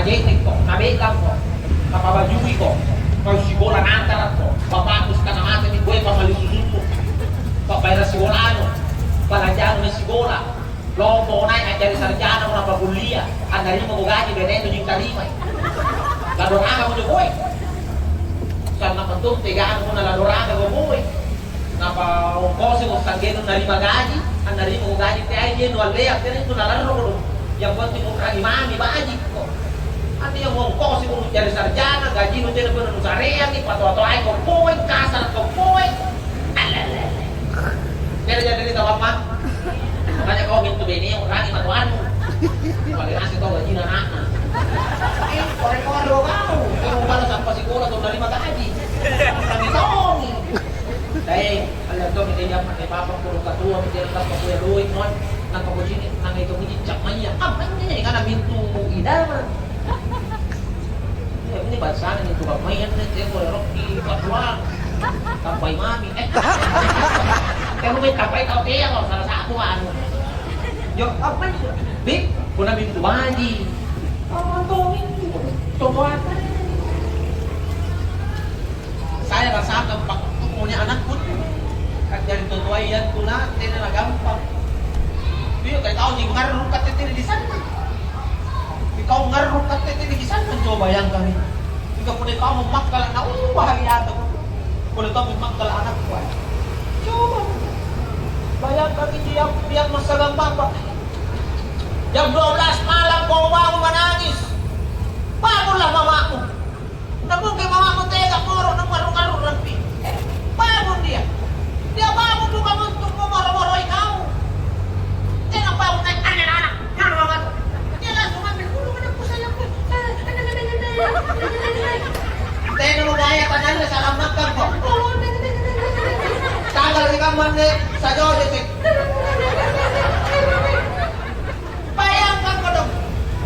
najetik ko, nabekang ko, napabajui ko, kau sigola nantarat ko, papapus ka naman ni gue pamalisusun ko, pabayra sigolano, palajano ni sigola, lompo na ajari sarjana mo na pagulia, andari mo gaji beneto yung kalimay. Ladoraga mo yung gue. Saan napantung, tigaan mo na ladoraga mo gue. Napaungkosin mo sa geno na lima gaji, andari mo gaji tayo geno alea, pero ito nalaro ko. Yang penting orang imami bajik kok. Andi yang ngongkosin mo jari sarjana, gaji mo din bener sarean ni pato-pato ay ko poin kasar ko poin. Alalala. Pero jadi tahu apa? Makanya kau mintu bini yang orang imatuan. Kalau ngasih tahu gaji anak. Korek-korek kau. Kalau balas sampai sekolah tuh dari mata gaji. Kami tong. Dai, alam to kita yang pakai papa puro katua, kita tak pakai duit non. Nang pagkusin nang ito ngicak maya. Amanya nga na mintu idama. Ini bahasa ini tuh mayan nih boleh roki patwa. Sampai mami. Kamu may tapay tao kaya ko salah satu anu. Yo apa itu? Big, kuna mintu baji. Oh, to mintu. Tuan. Saya rasakan pak punya anak pun. Kan jadi tutuaian kuna tidak gampang. Dia kayak tahu jing ngaruh KTT di sana. Kau ngaruh KTT di sana coba bayangkan. Jika punya kamu makkal anak bahagia tuh. Boleh tahu makkal anak gua. Coba bayangkan dia masa gampang Pak. Jam 12 malam kau bangun menangis. Bangunlah mamaku. Tak mungkin mamaku tega moro nang ngaruh rapi. Bangun dia. Dia bangun bukan untuk memoro-moroi kau. Jangan bangun naik anak-anak. Jangan banget. Dia langsung ambil bulu anakku sayang. Tena mo gaya tangan sa alam nakang ko. Tagal di kamar ni sa Jodetik. Bayangkan ko dong.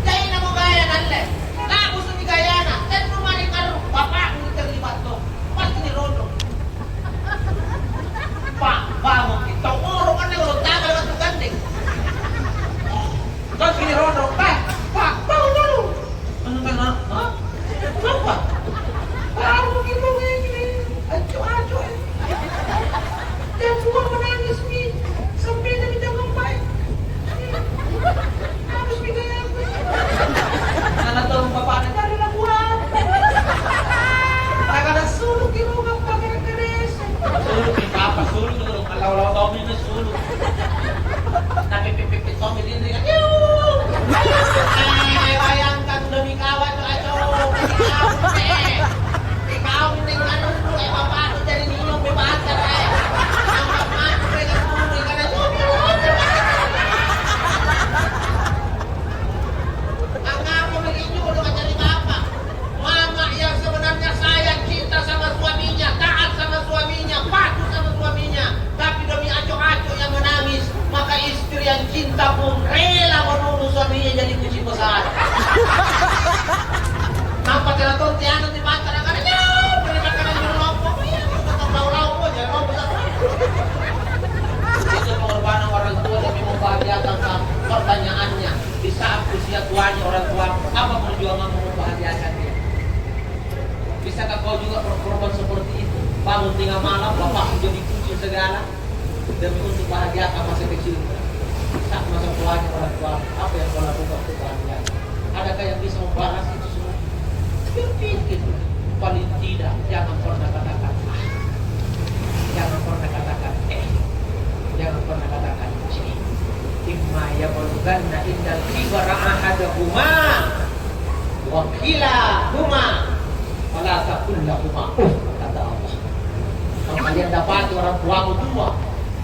Jai na mo gaya nanle. Tapos ni gaya na. Ten mo mani karo. Papa ni terlibat to. Pasti ni Rondo. Pak, bangun kita orang kan ni orang tagal ka gandeng. Terus gini Rondo, Pak, bangun dulu. Ano ka na? Ha? Apa? Bangun gini. Acu. Dia buang menangis nih. Sampai dia minta ngompai. Harus bigay ako. Anak tolong bapak na dari labuan. Taga na suluk yung mga pagkakares. Suluk ni Papa, suluk. Alaw-law daw na suluk. Napipipipit ko, milindri ka. Bayangkan demi kawan tuh aco. Ikaw ning ano mo ay papato dari ninyo bebasa ay. Ang papato kay kuno ka na ang ako maginyo ulo ka dari papa. Mama yang sebenarnya sayang cinta sama suaminya, taat sama suaminya, patuh sama suaminya. Tapi demi aco-aco yang menangis, maka istri yang cinta pun rela menuduh suaminya jadi kucing besar. Nampak tidak tahu tiada di mata anak-anaknya. Berikan kena di rumah ya. Tetap lau-lau aja, mau besar. Itu pengorbanan orang tua demi membahagiakan pertanyaannya. Di saat usia tuanya orang tua, apa perjuangan membahagiakan dia? Bisakah kau juga berkorban seperti itu? Bangun tengah malam, bapak menjadi kucing segala demi untuk bahagiakan masa kecil. Saat masa tuanya orang tua, apa yang kau lakukan untuk bahagia? Adakah yang bisa membalas itu semua? Berpikir, paling tidak jangan pernah katakan jangan pernah katakan jangan pernah katakan imma yablughanna indal kibara ahaduhuma wa kilahuma fala taqul lahuma kata Allah. Kalau kalian dapati orang tuamu tua,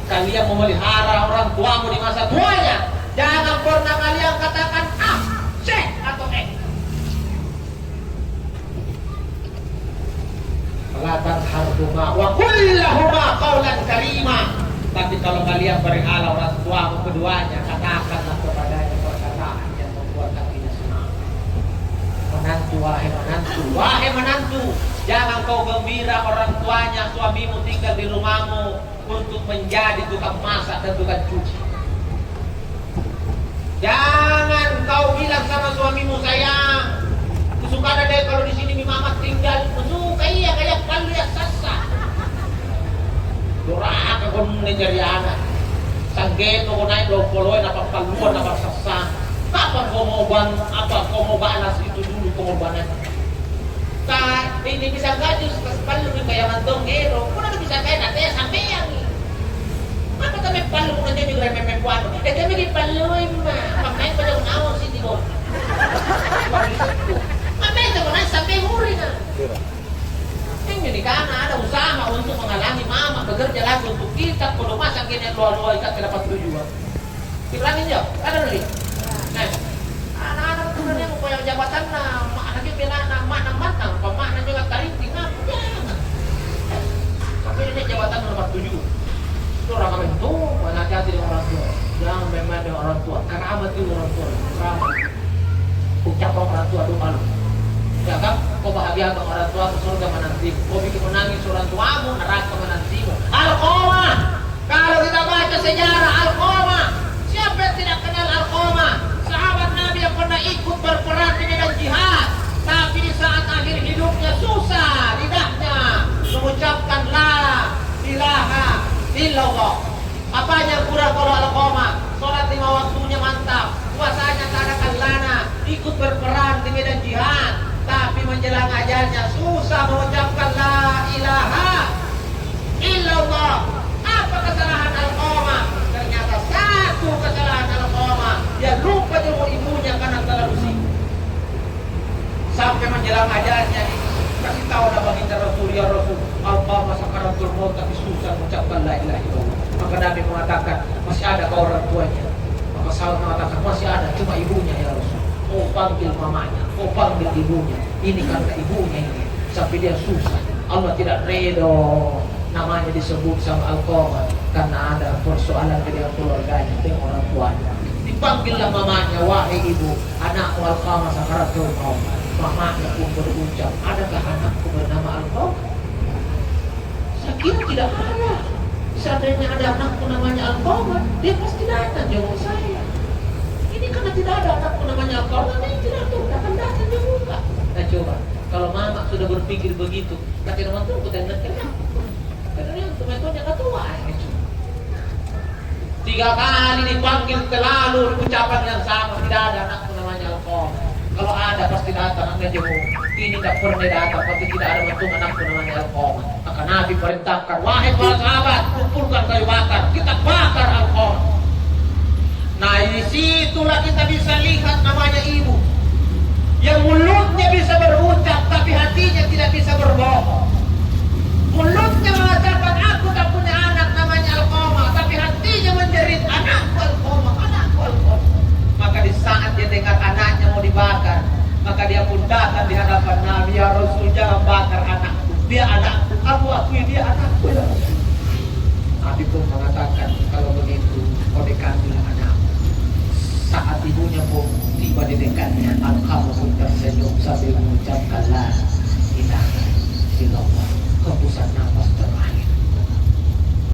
kalian memelihara orang tuamu di masa tuanya, jangan pernah kalian katakan atau Latan harhuma wa kullahuma qawlan karima. Tapi kalau kalian berhala orang tuamu keduanya, katakanlah kepadanya perkataan yang membuat hatinya senang. Menantu, wahai menantu, jangan kau gembira orang tuanya suamimu tinggal di rumahmu untuk menjadi tukang masak dan tukang cuci. Jangan kau bilang sama suamimu, sayang, pun jadi anak. Sanggeto ko na ito, poloy, napapaluan, napasasang. Kapan ko mo ba, ko mo ba anas itu dulu ko mo ba na? Hindi bisa gajus, tas paluin kaya mandong ngero. Kung ano bisa kaya natin, sampai yang apa kami palu na dyan yung remember kuano? Kami di paluin ma. Pagkain pa daw nawang si Timo. Pag-isip ko. Amesa ko na, sampai huri na. Tingnan ni Kana, ada usaha untuk menghalangi mama bekerja lagi untuk kita. Kalau masa kini luar-luar ikat tidak dapat tujuan. Dibilangin ya, ada nih. Nah, anak-anak tuh yang mau jabatan na, anaknya bilang na matang, pemakna juga tarinting na, jangan. Tapi ini jabatan nomor 7. Itu orang kami tuh, hati-hati dengan orang tua. Jangan memang dengan orang tua, karena amat itu orang tua. Ucap orang tua doa lu. Ya kan, kau bahagia dengan orang tua ke surga menantimu. Kau bikin menangis orang tuamu, neraka menantimu. Alqamah. Kalau kita baca sejarah Alqamah, siapa yang tidak kenal Alqamah? Sahabat Nabi yang pernah ikut berperang di medan jihad, tapi di saat akhir hidupnya susah lidahnya mengucapkan la ilaha illallah. Apanya yang kurang kalau Alqamah? Sholat 5 waktunya mantap, puasanya kadakan lana, ikut berperang di medan jihad, tapi menjelang ajalnya susah mengucapkan la ilaha illallah. Apa kesalahan Alqamah? Ternyata satu kesalahan Alqamah, dia lupa jemput ibunya karena terlalu sibuk. Sampai menjelang ajalnya kasih tahu dah baginda Rasul, ya Rasul, Alqamah sakaratul maut tapi susah mengucapkan la ilaha illallah. Maka Nabi mengatakan masih ada kau orang tuanya. Maka sahabat mengatakan masih ada, cuma ibunya ya Rasul. Oh panggil mamanya, oh panggil ibunya. Ini karena ibunya ini sampai dia susah. Allah tidak redho namanya disebut sama Alqamah karena ada persoalan dengan keluarganya, dengan orang tuanya. Dipanggillah mamanya, wahai ibu, anakku Alqamah sakaratul maut. Mamanya pun berucap, adakah anakku bernama Alqamah? Saya kira tidak ada. Seandainya ada anakku namanya Alqamah, dia pasti datang jenguk saya. Ini karena tidak ada anakku namanya Alqamah, dia tidak akan datang jenguk. Nah coba, kalau mama sudah berpikir begitu, kata teman tuh kita ngerti aku. Karena yang teman-temannya ketua. 3 kali dipanggil terlalu ucapan yang sama, tidak ada anakku namanya Alqamah. Kalau ada pasti datang anda jenguk. Ini tak pernah datang, pasti tidak ada bentuk anakku namanya Alqamah. Maka Nabi perintahkan, wahai para sahabat, kumpulkan kayu bakar, kita bakar Alqamah. Nah disitulah kita bisa lihat namanya ibu, yang mulutnya bisa berucap tapi hatinya tidak bisa berbohong. Mulutnya mengatakan aku tak punya anak namanya Alqamah, tapi hatinya menjerit anakku Alqamah, anakku Alqamah. Maka di saat dia dengar anaknya mau dibakar, maka dia pun datang di hadapan Nabi, ya Rasul jangan bakar anakku, dia anakku, aku akui dia anakku ya Rasul. Nabi pun mengatakan kalau begitu kau dekatilah anakku. Saat ibunya pun tiba di dekatnya, Alqamah pun tersenyum sambil